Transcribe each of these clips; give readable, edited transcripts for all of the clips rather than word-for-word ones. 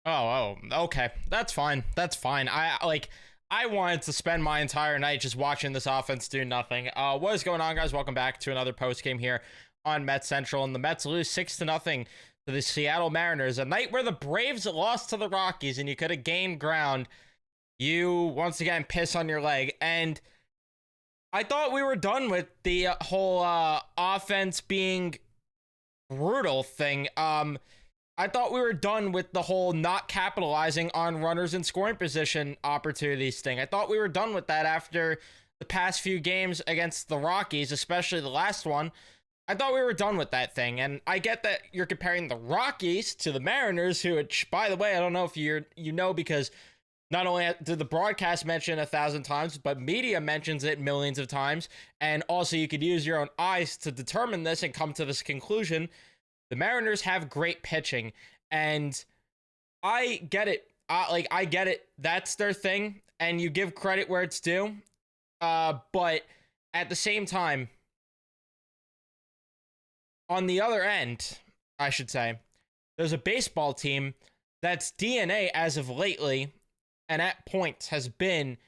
Okay. That's fine. That's fine. I wanted to spend my entire night just watching this offense do nothing. What is going on, guys? Welcome back to another post game here on Mets Central, and the Mets lose 6-0 to the Seattle Mariners, a night where the Braves lost to the Rockies, and you could have gained ground. You once again piss on your leg, and I thought we were done with the whole offense being brutal thing. I thought we were done with the whole not capitalizing on runners in scoring position opportunities thing. I thought we were done with that after the past few games against the Rockies, especially the last one. I thought we were done with that thing. And I get that you're comparing the Rockies to the Mariners, who, which, by the way, I don't know if you know, because not only did the broadcast mention 1,000 times, but media mentions it millions of times. And also you could use your own eyes to determine this and come to this conclusion. The Mariners have great pitching, and I get it. I get it. That's their thing, and you give credit where it's due. But at the same time, on the other end, I should say, there's a baseball team that's DNA as of lately, and at points has been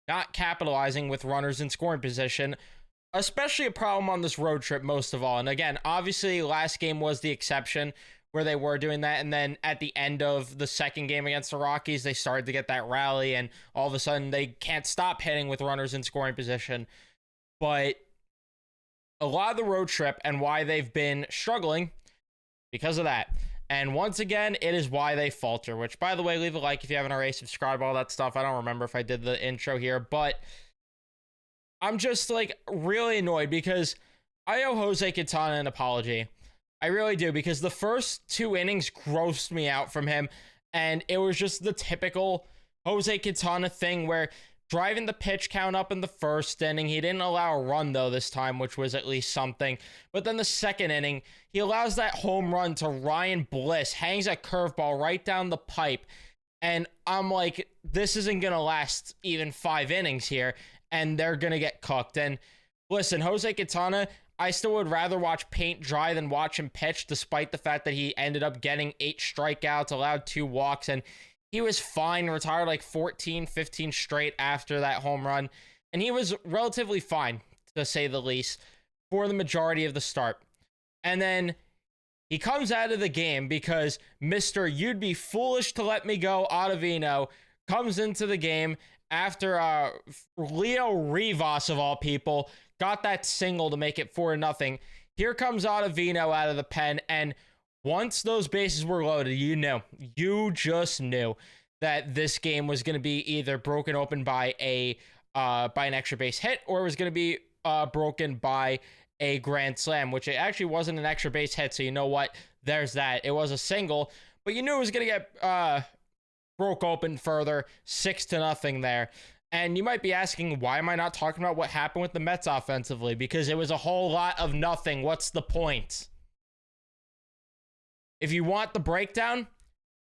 not capitalizing with runners in scoring position. Especially a problem on this road trip, most of all. And again, obviously, last game was the exception where they were doing that. And then at the end of the second game against the Rockies, they started to get that rally. And all of a sudden, they can't stop hitting with runners in scoring position. But a lot of the road trip and why they've been struggling because of that. And once again, it is why they falter. Which, by the way, leave a like if you haven't already, subscribe, all that stuff. I don't remember if I did the intro here, but I'm just like really annoyed because I owe Jose Quintana an apology. I really do, because the first two innings grossed me out from him, and it was just the typical Jose Quintana thing where driving the pitch count up in the first inning, he didn't allow a run though this time, which was at least something. But then the second inning, he allows that home run to Ryan Bliss, hangs a curveball right down the pipe, and I'm like, this isn't gonna last even 5 innings here. And they're going to get cooked. And listen, Jose Quintana, I still would rather watch paint dry than watch him pitch, despite the fact that he ended up getting 8 strikeouts, allowed 2 walks, and he was fine, retired like 14, 15 straight after that home run. And he was relatively fine, to say the least, for the majority of the start. And then he comes out of the game because Mr. You'd Be Foolish to Let Me Go Ottavino comes into the game after Leo Rivas, of all people, got that single to make it 4-0. Here comes Ottavino out of the pen, and once those bases were loaded, you just knew that this game was going to be either broken open by an extra base hit, or it was going to be broken by a grand slam, which it actually wasn't an extra base hit, so you know what? There's that. It was a single, but you knew it was going to get broke open further, 6-0 there. And you might be asking, why am I not talking about what happened with the Mets offensively? Because it was a whole lot of nothing. What's the point? If you want the breakdown,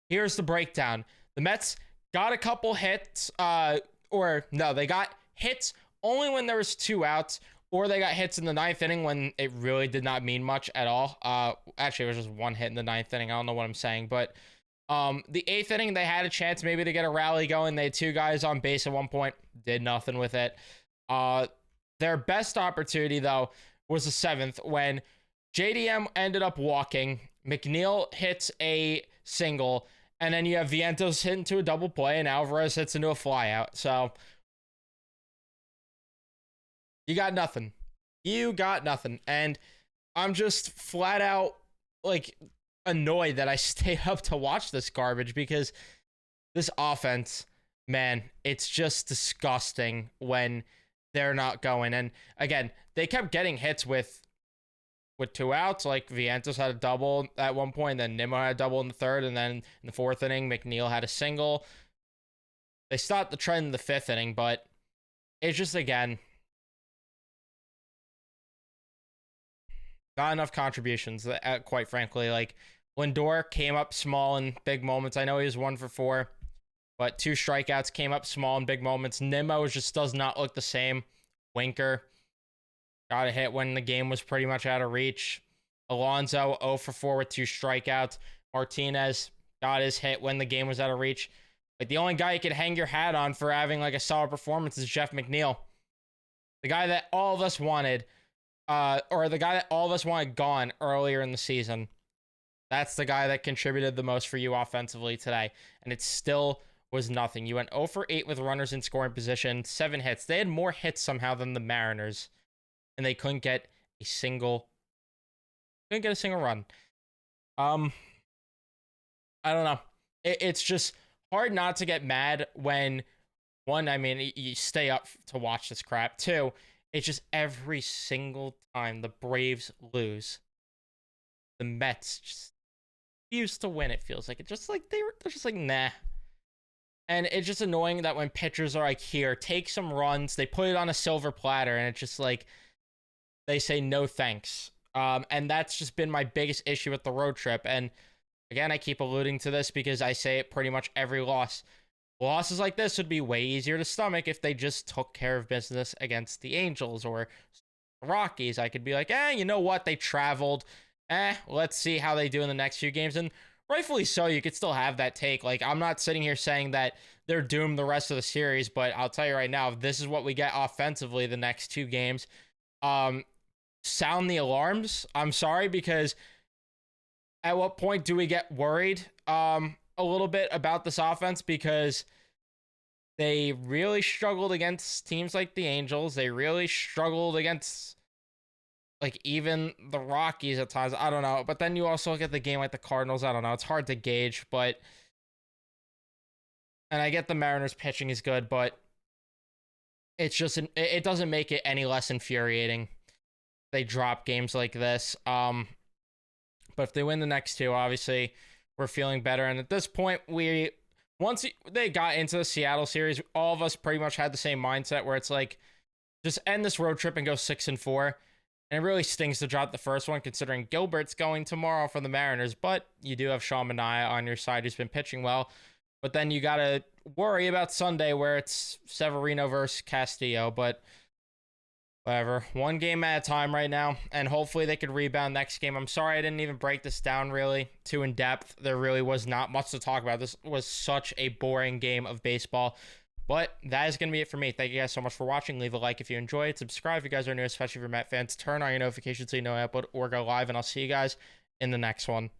here's the breakdown. The Mets got a couple hits, they got hits only when there was 2 outs, or they got hits in the 9th inning when it really did not mean much at all. Actually, it was just 1 hit in the 9th inning. I don't know what I'm saying, but the 8th inning, they had a chance maybe to get a rally going. They had 2 guys on base at one point, did nothing with it. Their best opportunity, though, was the 7th when JDM ended up walking. McNeil hits a single, and then you have Vientos hit into a double play, and Alvarez hits into a flyout. So you got nothing. And I'm just flat out like annoyed that I stayed up to watch this garbage, because this offense, man, it's just disgusting when they're not going. And again, they kept getting hits with 2 outs. Like Vientos had a double at one point, then Nimmo had a double in the 3rd, and then in the 4th inning, McNeil had a single. They stopped the trend in the 5th inning, but it's just, again, not enough contributions, quite frankly. Like, Lindor came up small in big moments. I know he was 1 for 4, but 2 strikeouts, came up small in big moments. Nimmo just does not look the same. Winker got a hit when the game was pretty much out of reach. Alonso 0 for 4 with 2 strikeouts. Martinez got his hit when the game was out of reach. Like, the only guy you could hang your hat on for having like a solid performance is Jeff McNeil, the guy that all of us wanted, or the guy that all of us wanted gone earlier in the season. That's the guy that contributed the most for you offensively today, and it still was nothing. You went 0 for 8 with runners in scoring position, 7 hits. They had more hits somehow than the Mariners, and they couldn't get a single run. I don't know. It's just hard not to get mad when, one, I mean, you stay up to watch this crap. Two, it's just every single time the Braves lose, the Mets just refuse to win. It feels like it's just like they're just like, nah. And it's just annoying that when pitchers are like, here, take some runs, they put it on a silver platter, and it's just like they say no thanks. And that's just been my biggest issue with the road trip. And again, I keep alluding to this because I say it pretty much every loss. Losses like this would be way easier to stomach if they just took care of business against the Angels or the Rockies. I could be like, you know what? They traveled. Let's see how they do in the next few games. And rightfully so, you could still have that take. Like, I'm not sitting here saying that they're doomed the rest of the series, but I'll tell you right now, if this is what we get offensively the next 2 games, sound the alarms. I'm sorry, because at what point do we get worried a little bit about this offense? Because they really struggled against teams like the Angels. They really struggled against like even the Rockies at times. I don't know. But then you also look at the game like the Cardinals. I don't know. It's hard to gauge, but and I get the Mariners pitching is good, but it's just it doesn't make it any less infuriating. They drop games like this. But if they win the next 2, obviously we're feeling better. And at this point, once they got into the Seattle series, all of us pretty much had the same mindset where it's like, just end this road trip and go 6-4. And it really stings to drop the first one, considering Gilbert's going tomorrow for the Mariners. But you do have Sean Manaea on your side, who's been pitching well. But then you got to worry about Sunday, where it's Severino versus Castillo. But whatever. One game at a time right now. And hopefully they could rebound next game. I'm sorry I didn't even break this down really too in depth. There really was not much to talk about. This was such a boring game of baseball. But that is going to be it for me. Thank you guys so much for watching. Leave a like if you enjoyed. Subscribe if you guys are new, especially if you're Met fans. Turn on your notifications so you know I upload or go live. And I'll see you guys in the next one.